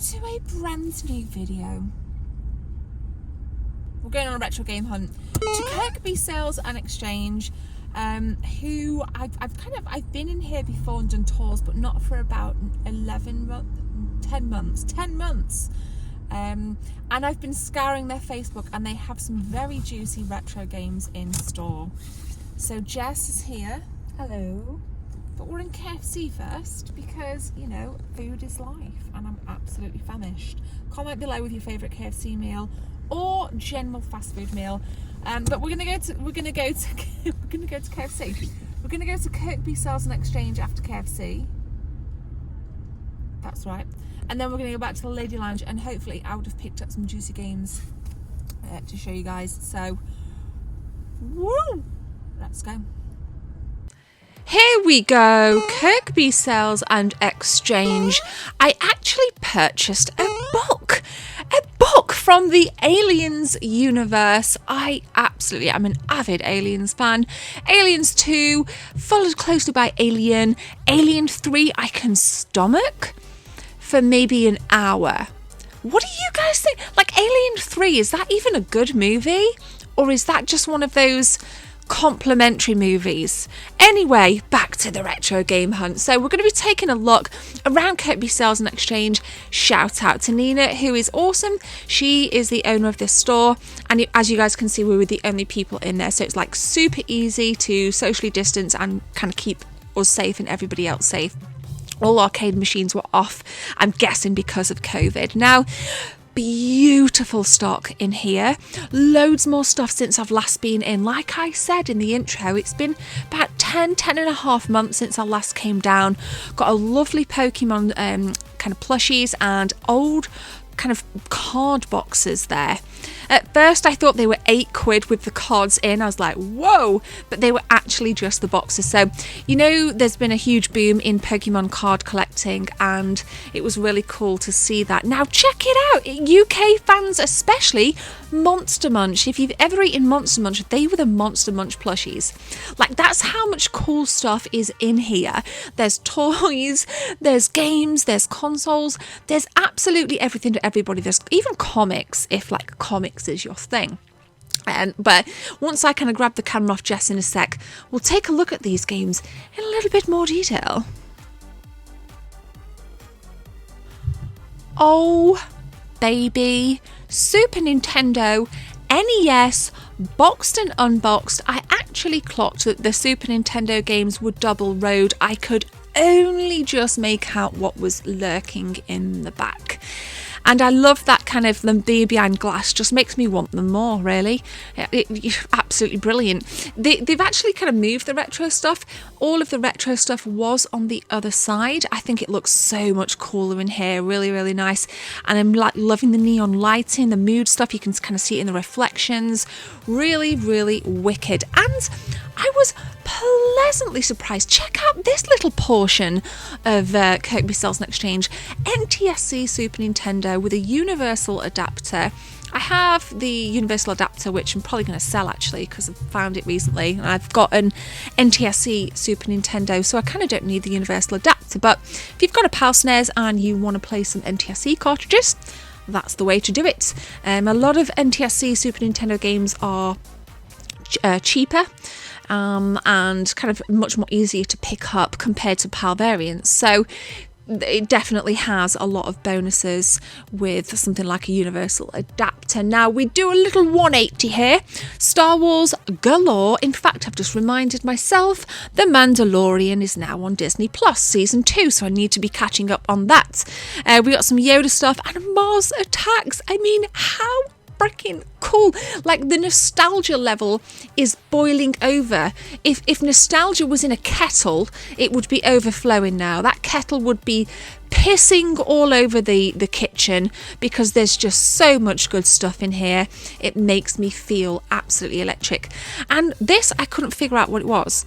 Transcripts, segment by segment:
to a brand new video. We're going on a retro game hunt to Kirkby Sales and Exchange, who I've been in here before and done tours, but not for about 10 months. And I've been scouring their Facebook, and they have some very juicy retro games in store. So Jess is here. Hello. But we're in KFC first because, you know, food is life and I'm absolutely famished. Comment below with your favourite KFC meal or general fast food meal. But we're gonna go to KFC. We're gonna go to Kirkby Sales and Exchange after KFC. That's right. And then we're gonna go back to the Lady Lounge, and hopefully I would have picked up some juicy games to show you guys. So, woo! Let's go. Here we go, Kirkby Sales and Exchange. I actually purchased a book from the Aliens universe. I absolutely am an avid Aliens fan. Aliens 2, followed closely by Alien. Alien 3 I can stomach for maybe an hour. What do you guys think? Like, Alien 3, is that even a good movie? Or is that just one of those complimentary movies? Anyway, back to the retro game hunt. So we're going to be taking a look around Kirkby Sales and Exchange. Shout out to Nina, who is awesome. She is the owner of this store, and as you guys can see, we were the only people in there, so it's like super easy to socially distance and kind of keep us safe and everybody else safe. All arcade machines were off, I'm guessing because of COVID. Now, beautiful stock in here, loads more stuff since I've last been in. Like I said in the intro, it's been about 10 and a half months since I last came down. Got a lovely Pokemon kind of plushies and old kind of card boxes there. At first I thought they were £8 with the cards in. I was like, whoa, but they were actually just the boxes. So, you know, there's been a huge boom in Pokemon card collecting, and it was really cool to see that. Now check it out, UK fans especially, Monster Munch. If you've ever eaten Monster Munch, they were the Monster Munch plushies. Like, that's how much cool stuff is in here. There's toys, there's games, there's consoles, there's absolutely everything to everybody. There's even comics, if like comics is your thing. But once I kind of grab the camera off Jess in a sec, we'll take a look at these games in a little bit more detail. Oh baby, Super Nintendo, NES, boxed and unboxed. I actually clocked that the Super Nintendo games were double road. I could only just make out what was lurking in the back. And I love that kind of them being behind glass, just makes me want them more, really. Absolutely brilliant. They've actually kind of moved the retro stuff. All of the retro stuff was on the other side. I think it looks so much cooler in here. Really, really nice. And I'm like loving the neon lighting, the mood stuff. You can kind of see it in the reflections. Really, really wicked. And I was pleasantly surprised. Check out this little portion of Kirkby Sales and Exchange. NTSC Super Nintendo with a universal adapter. I have the universal adapter, which I'm probably going to sell actually because I've found it recently. I've got an NTSC Super Nintendo, so I kind of don't need the universal adapter. But if you've got a PAL SNES and you want to play some NTSC cartridges, that's the way to do it. A lot of NTSC Super Nintendo games are cheaper. And kind of much more easier to pick up compared to PAL variants. So it definitely has a lot of bonuses with something like a universal adapter. Now we do a little 180 here. Star Wars galore. In fact, I've just reminded myself The Mandalorian is now on Disney Plus season 2, so I need to be catching up on that. We got some Yoda stuff and Mars Attacks. I mean, how freaking cool. Like, the nostalgia level is boiling over. If nostalgia was in a kettle, it would be overflowing now. That kettle would be pissing all over the kitchen because there's just so much good stuff in here. It makes me feel absolutely electric. And this, I couldn't figure out what it was.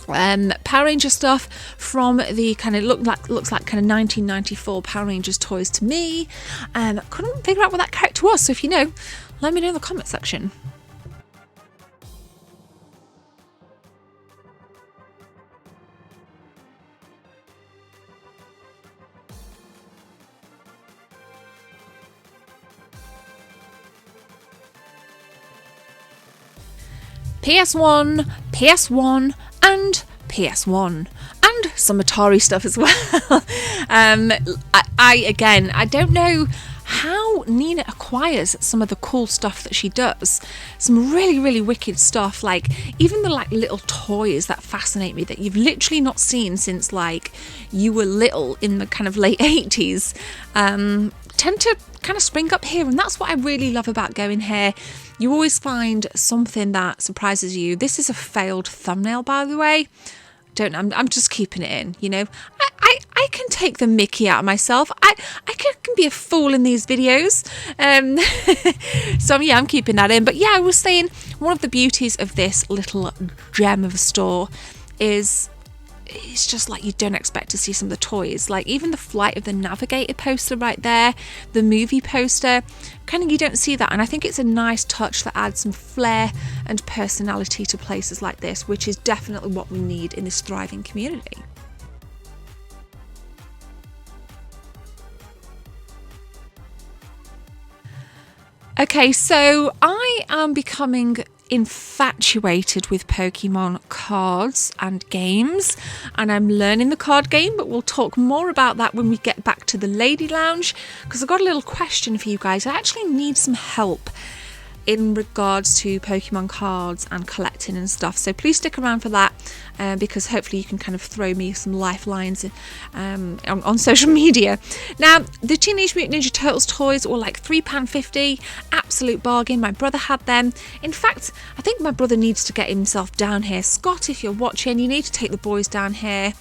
Power Ranger stuff from the kind of looks like kind of 1994 Power Rangers toys to me. Couldn't figure out what that character was, so if you know, let me know in the comment section. PS1, PS1 and PS1. And some Atari stuff as well. I don't know how Nina acquires some of the cool stuff that she does. Some really, really wicked stuff, like even the like little toys that fascinate me that you've literally not seen since like you were little in the kind of late 80s, tend to kind of spring up here, and that's what I really love about going here. You always find something that surprises you. This is a failed thumbnail, by the way. I'm just keeping it in, you know. I can take the mickey out of myself. I can be a fool in these videos. So yeah, I'm keeping that in. But yeah, I was saying one of the beauties of this little gem of a store is it's just like you don't expect to see some of the toys, like even the Flight of the Navigator poster right there, the movie poster, kind of you don't see that, and I think it's a nice touch that adds some flair and personality to places like this, which is definitely what we need in this thriving community. Okay, so I am becoming infatuated with Pokemon cards and games, and I'm learning the card game, but we'll talk more about that when we get back to the Lady Lounge, because I've got a little question for you guys. I actually need some help in regards to Pokemon cards and collecting and stuff, so please stick around for that, because hopefully you can kind of throw me some lifelines on social media. Now, the Teenage Mutant Ninja Turtles toys were like £3.50, absolute bargain. My brother had them. In fact, I think my brother needs to get himself down here. Scott, if you're watching, you need to take the boys down here.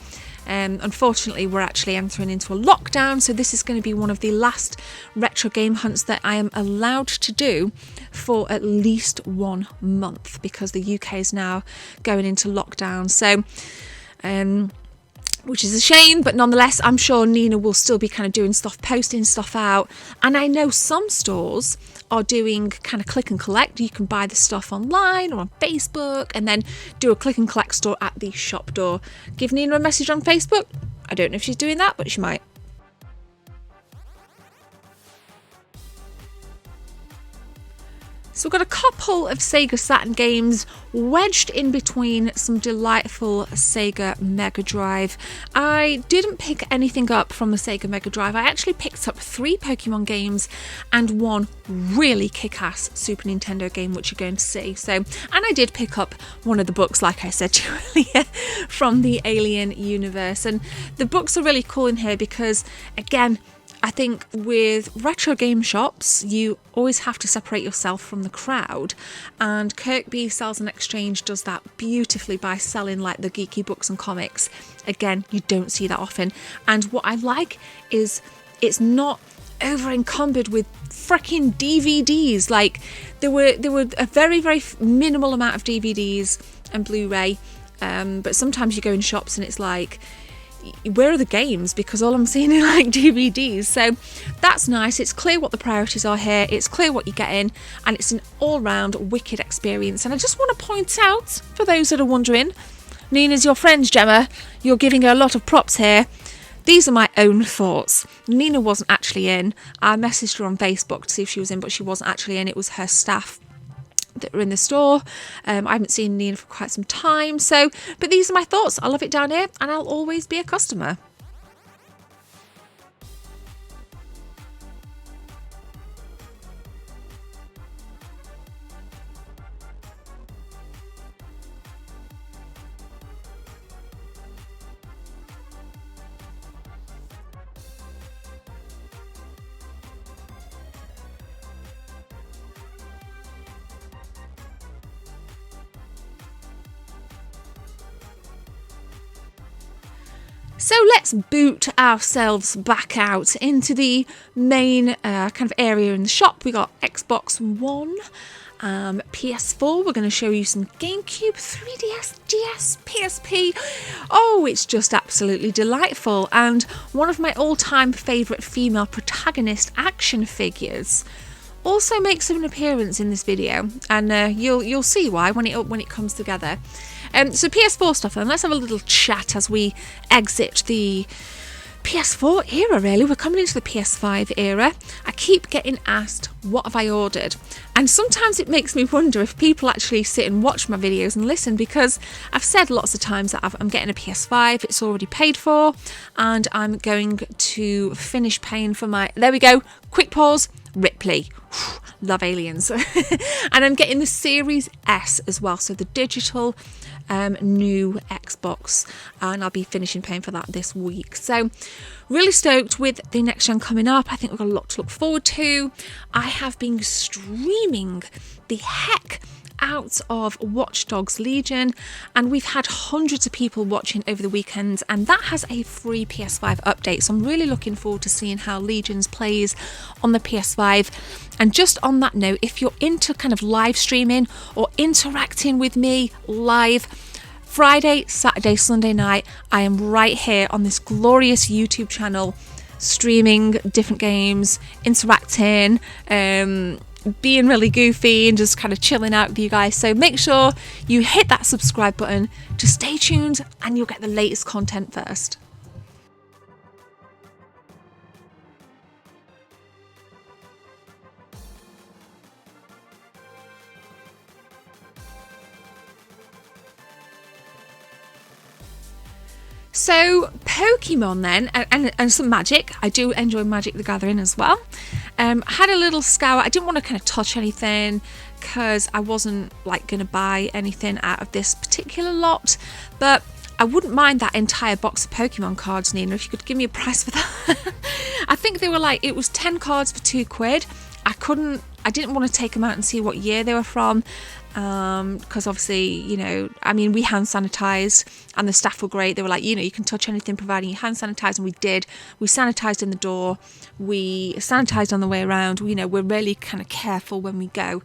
Unfortunately, we're actually entering into a lockdown, so this is going to be one of the last retro game hunts that I am allowed to do for at least 1 month, because the UK is now going into lockdown. So which is a shame, but nonetheless, I'm sure Nina will still be kind of doing stuff, posting stuff out. And I know some stores are doing kind of click and collect. You can buy the stuff online or on Facebook and then do a click and collect store at the shop door. Give Nina a message on Facebook. I don't know if she's doing that, but she might. So we've got a couple of Sega Saturn games wedged in between some delightful Sega Mega Drive. I didn't pick anything up from the Sega Mega Drive. I actually picked up 3 Pokemon games and 1 really kick-ass Super Nintendo game, which you're going to see. So, and I did pick up one of the books, like I said to you earlier, from the Alien universe. And the books are really cool in here because, again, I think with retro game shops, you always have to separate yourself from the crowd, and Kirkby Sales and Exchange does that beautifully by selling like the geeky books and comics. Again, you don't see that often, and what I like is it's not over encumbered with freaking DVDs. Like there were a very, very minimal amount of DVDs and Blu-ray, but sometimes you go in shops and it's like, where are the games? Because all I'm seeing are like DVDs. So that's nice. It's clear what the priorities are here. It's clear what you're getting, and it's an all-round wicked experience. And I just want to point out, for those that are wondering, Nina's your friend, Gemma. You're giving her a lot of props here. These are my own thoughts. Nina wasn't actually in. I messaged her on Facebook to see if she was in, but she wasn't actually in. It was her staff that were in the store. I haven't seen Nina for quite some time, so but these are my thoughts. I love it down here, and I'll always be a customer. So let's boot ourselves back out into the main kind of area in the shop. We got Xbox One, PS4. We're going to show you some GameCube, 3DS, DS, PSP. Oh, it's just absolutely delightful. And one of my all-time favourite female protagonist action figures also makes an appearance in this video, and you'll see why when it comes together. So PS4 stuff, and let's have a little chat as we exit the PS4 era, really. We're coming into the PS5 era. I keep getting asked, what have I ordered? And sometimes it makes me wonder if people actually sit and watch my videos and listen, because I've said lots of times that I'm getting a PS5, it's already paid for, and I'm going to finish paying for my, there we go, quick pause, Ripley. Love aliens. And I'm getting the Series S as well, so the digital new Xbox, and I'll be finishing paying for that this week. So really stoked with the next gen coming up. I think we've got a lot to look forward to. I have been streaming the heck out of Watch Dogs Legion, and we've had hundreds of people watching over the weekend, and that has a free PS5 update, so I'm really looking forward to seeing how Legions plays on the PS5. And just on that note, if you're into kind of live streaming or interacting with me live, Friday, Saturday, Sunday night, I am right here on this glorious YouTube channel streaming different games, interacting, being really goofy and just kind of chilling out with you guys. So make sure you hit that subscribe button to stay tuned, and you'll get the latest content first. So Pokemon then, and some Magic. I do enjoy Magic the Gathering as well. Had a little scour. I didn't want to kind of touch anything because I wasn't like going to buy anything out of this particular lot, but I wouldn't mind that entire box of Pokemon cards, Nina, if you could give me a price for that. I think they were like, it was 10 cards for £2. I didn't want to take them out and see what year they were from, because obviously, you know, I mean, we hand sanitized and the staff were great. They were like, you know, you can touch anything providing you hand sanitize, and we did. We sanitized in the door, we sanitized on the way around. You know, we're really kind of careful when we go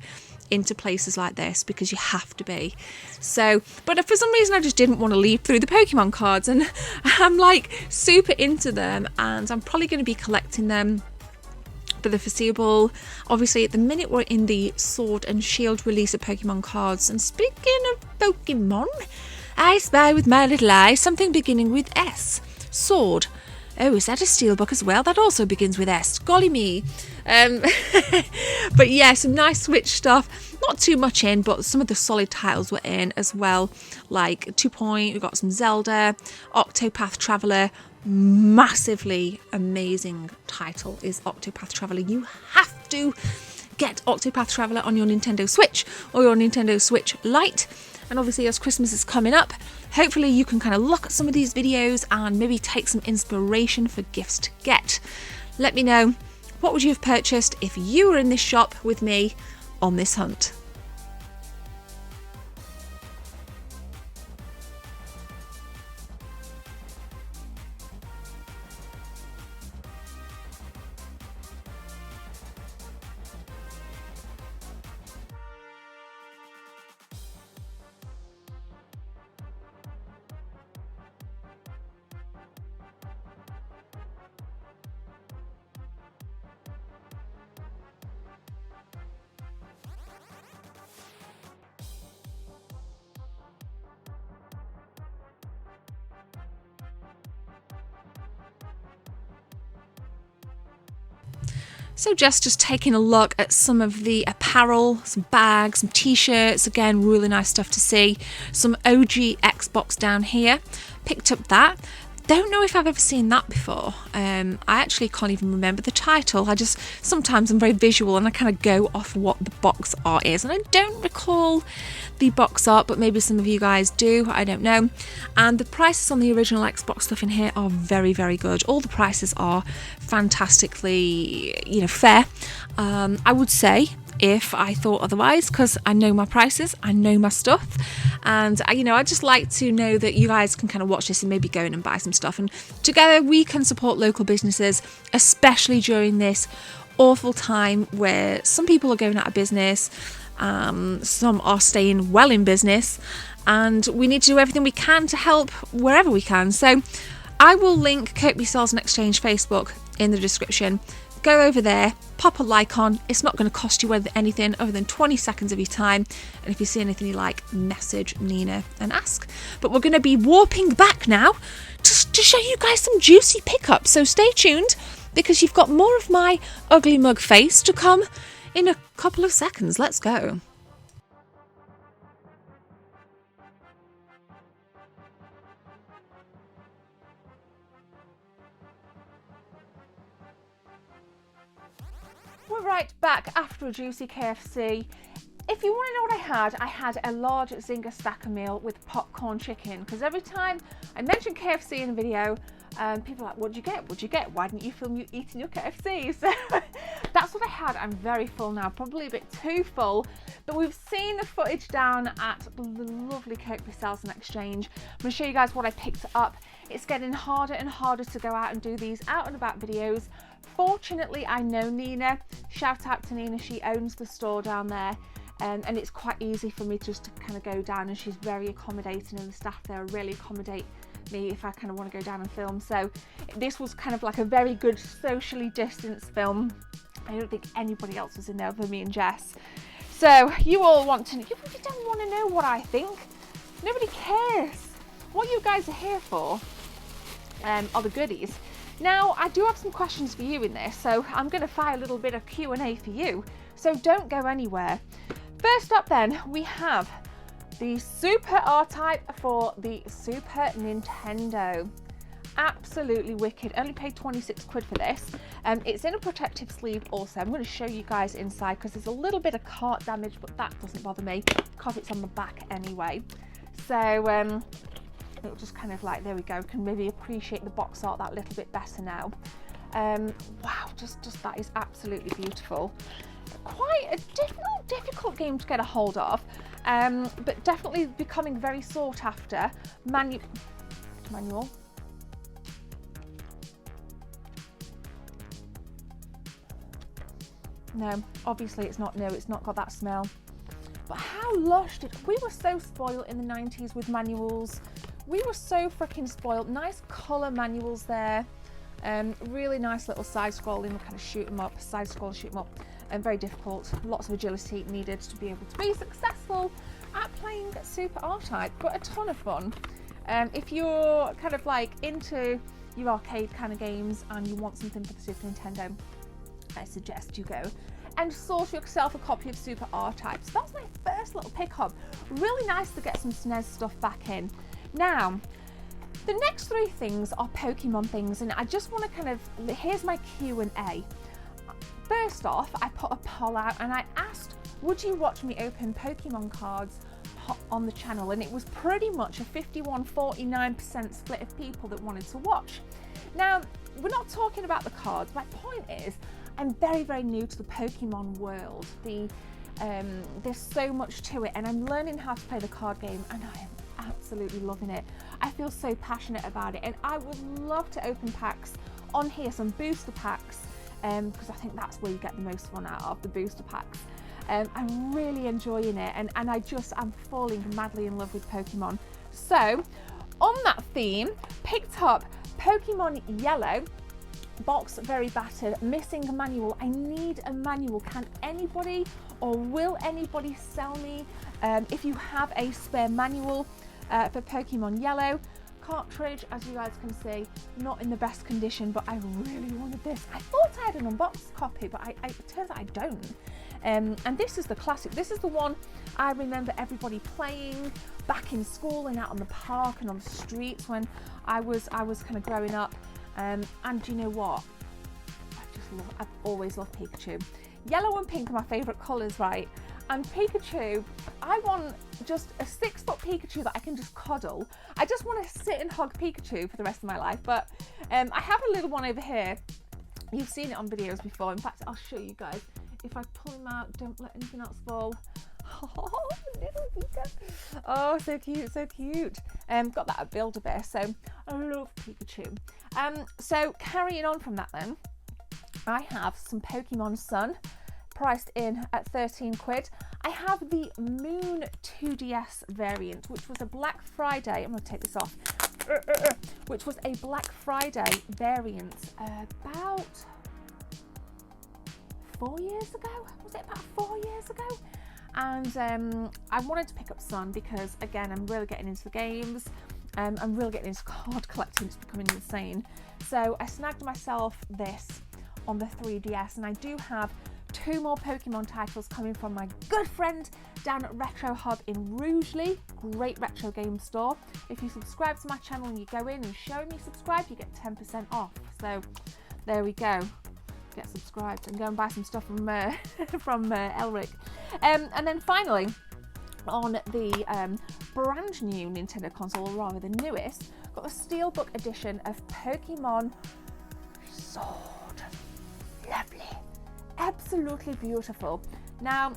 into places like this, because you have to be. So, but for some reason I just didn't want to leaf through the Pokemon cards, and I'm like super into them, and I'm probably going to be collecting them for the foreseeable. Obviously at the minute we're in the Sword and Shield release of Pokemon cards, and speaking of Pokemon, I spy with my little eye something beginning with S. Sword. Oh, is that a steelbook as well? That also begins with S. Golly me. But yeah, some nice Switch stuff. Not too much in, but some of the solid titles were in as well. Like 2 Point, we've got some Zelda, Octopath Traveler. Massively amazing title is Octopath Traveler. You have to get Octopath Traveler on your Nintendo Switch or your Nintendo Switch Lite. And obviously as Christmas is coming up, hopefully you can kind of look at some of these videos and maybe take some inspiration for gifts to get. Let me know, what would you have purchased if you were in this shop with me on this hunt? So just taking a look at some of the apparel, some bags, some t-shirts, again, really nice stuff to see. Some OG Xbox down here, picked up that. Don't know if I've ever seen that before. I actually can't even remember the title. Sometimes I'm very visual and I kind of go off what the box art is, and I don't recall the box art, but maybe some of you guys do, I don't know. And the prices on the original Xbox stuff in here are very, very good. All the prices are fantastically, you know, fair. I would say, if I thought otherwise, because I know my prices, I know my stuff, and I just like to know that you guys can kind of watch this and maybe go in and buy some stuff, and together we can support local businesses, especially during this awful time where some people are going out of business, some are staying well in business, and we need to do everything we can to help wherever we can. So I will link Kirkby Sales and Exchange Facebook in the description. go over there, pop a like on. It's not going to cost you anything other than 20 seconds of your time. And if you see anything you like, message Nina and ask. But we're going to be warping back now to show you guys some juicy pickups. So stay tuned, because you've got more of my ugly mug face to come in a couple of seconds. Let's go. We're right back after a juicy KFC. If you want to know what I had a large Zinger stacker meal with popcorn chicken, because every time I mention KFC in a video, people are like, what'd you get? What'd you get? Why didn't you film you eating your KFC? So that's what I had. I'm very full now, probably a bit too full, but we've seen the footage down at the lovely Kirkby Sales and Exchange. I'm going to show you guys what I picked up. It's getting harder and harder to go out and do these out and about videos. Fortunately, I know Nina. Shout out to Nina, she owns the store down there. And it's quite easy for me just to kind of go down, and she's very accommodating, and the staff there really accommodate me if I kind of want to go down and film. So this was kind of like a very good socially distanced film. I don't think anybody else was in there other than me and Jess. So you all want to, you really don't want to know what I think. Nobody cares. What you guys are here for are the goodies. Now, I do have some questions for you in this, so I'm going to fire a little bit of Q&A for you. So don't go anywhere. First up then, we have the Super R-Type for the Super Nintendo. Absolutely wicked. Only paid 26 quid for this. It's in a protective sleeve also. I'm going to show you guys inside because there's a little bit of cart damage, but that doesn't bother me because it's on the back anyway. So it'll just kind of like, there we go, can maybe appreciate the box art that little bit better now. Wow, just that is absolutely beautiful. Quite a difficult game to get a hold of, but definitely becoming very sought after. Manual. No, obviously it's not new, it's not got that smell. But how lush we were so spoiled in the 90s with manuals. We were so freaking spoiled. Nice colour manuals there. Really nice little side scrolling, kind of shoot 'em up, side scroll, shoot 'em up. And very difficult, lots of agility needed to be able to be successful at playing Super R-Type, but a ton of fun. If you're kind of like into your arcade kind of games and you want something for the Super Nintendo, I suggest you go and source yourself a copy of Super R-Type. So that's my first little pickup. Really nice to get some SNES stuff back in. Now, the next three things are Pokemon things, and I just want to kind of, here's my Q&A. First off, I put a poll out and I asked, would you watch me open Pokemon cards on the channel? And it was pretty much a 51-49% split of people that wanted to watch. Now, we're not talking about the cards. My point is, I'm very, very new to the Pokemon world. There's so much to it, and I'm learning how to play the card game, and I am absolutely loving it. I feel so passionate about it, and I would love to open packs on here, some booster packs, because I think that's where you get the most fun out of, the booster packs. I'm really enjoying it, and I'm falling madly in love with Pokemon. So, on that theme, picked up Pokemon Yellow, box very battered, missing a manual. I need a manual. Can anybody, or will anybody sell me, if you have a spare manual for Pokemon Yellow? Cartridge, as you guys can see, not in the best condition, but I really wanted this. I thought I had an unboxed copy, but it turns out I don't. And this is the classic. This is the one I remember everybody playing back in school and out on the park and on the streets when I was kind of growing up. And you know what? I've always loved Pikachu. Yellow and pink are my favourite colours, right? And Pikachu, I want just a 6-foot Pikachu that I can just cuddle. I just want to sit and hug Pikachu for the rest of my life. But I have a little one over here. You've seen it on videos before. In fact, I'll show you guys. If I pull him out, don't let anything else fall. Oh, little Pika. Oh, so cute, so cute. Got that at Build-A-Bear, so I love Pikachu. So carrying on from that then, I have some Pokemon Sun, priced in at 13 quid. I have the Moon 2DS variant, which was a Black Friday. I'm going to take this off. Which was a Black Friday variant about 4 years ago. Was it about 4 years ago? And I wanted to pick up Sun because, again, I'm really getting into the games. I'm really getting into card collecting. It's becoming insane. So I snagged myself this on the 3DS, and I do have 2 more Pokemon titles coming from my good friend down at Retro Hub in Rugeley. Great retro game store. If you subscribe to my channel and you go in and show me subscribe, you get 10% off. So there we go. Get subscribed and go and buy some stuff from Elric. And then finally, on the brand new Nintendo console, or rather the newest, got the Steelbook edition of Pokemon Sword. Lovely. Absolutely beautiful. Now,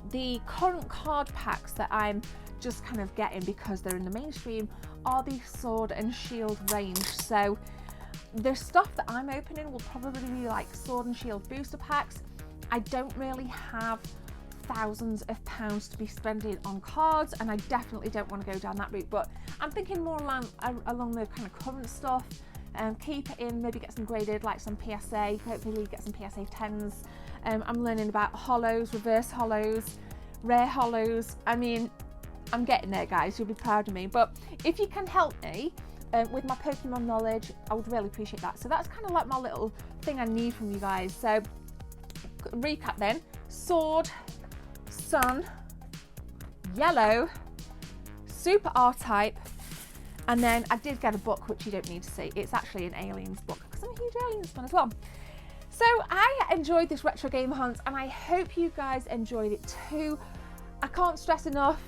the current card packs that I'm just kind of getting because they're in the mainstream are the Sword and Shield range. So the stuff that I'm opening will probably be like Sword and Shield booster packs. I don't really have thousands of pounds to be spending on cards, and I definitely don't want to go down that route, but I'm thinking more along the kind of current stuff. Keep it in, maybe get some graded, like some PSA, hopefully get some PSA 10s. I'm learning about hollows, reverse hollows, rare hollows. I mean, I'm getting there, guys. You'll be proud of me. But if you can help me with my Pokemon knowledge, I would really appreciate that. So that's kind of like my little thing I need from you guys. So recap then: Sword, Sun, Yellow, Super R-Type, and then I did get a book which you don't need to see. It's actually an Aliens book because I'm a huge Aliens fan as well. So I enjoyed this retro game hunt, and I hope you guys enjoyed it too. I can't stress enough,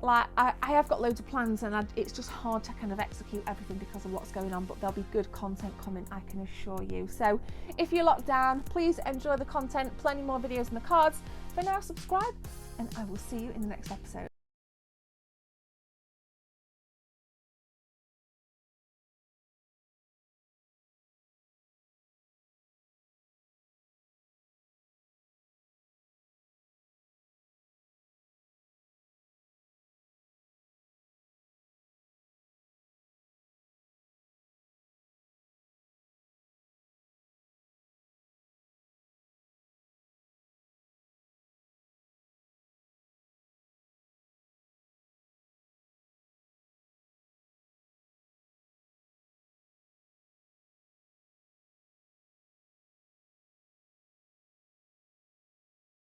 like I have got loads of plans, and it's just hard to kind of execute everything because of what's going on, but there'll be good content coming, I can assure you. So if you're locked down, please enjoy the content, plenty more videos in the cards. For now, subscribe, and I will see you in the next episode.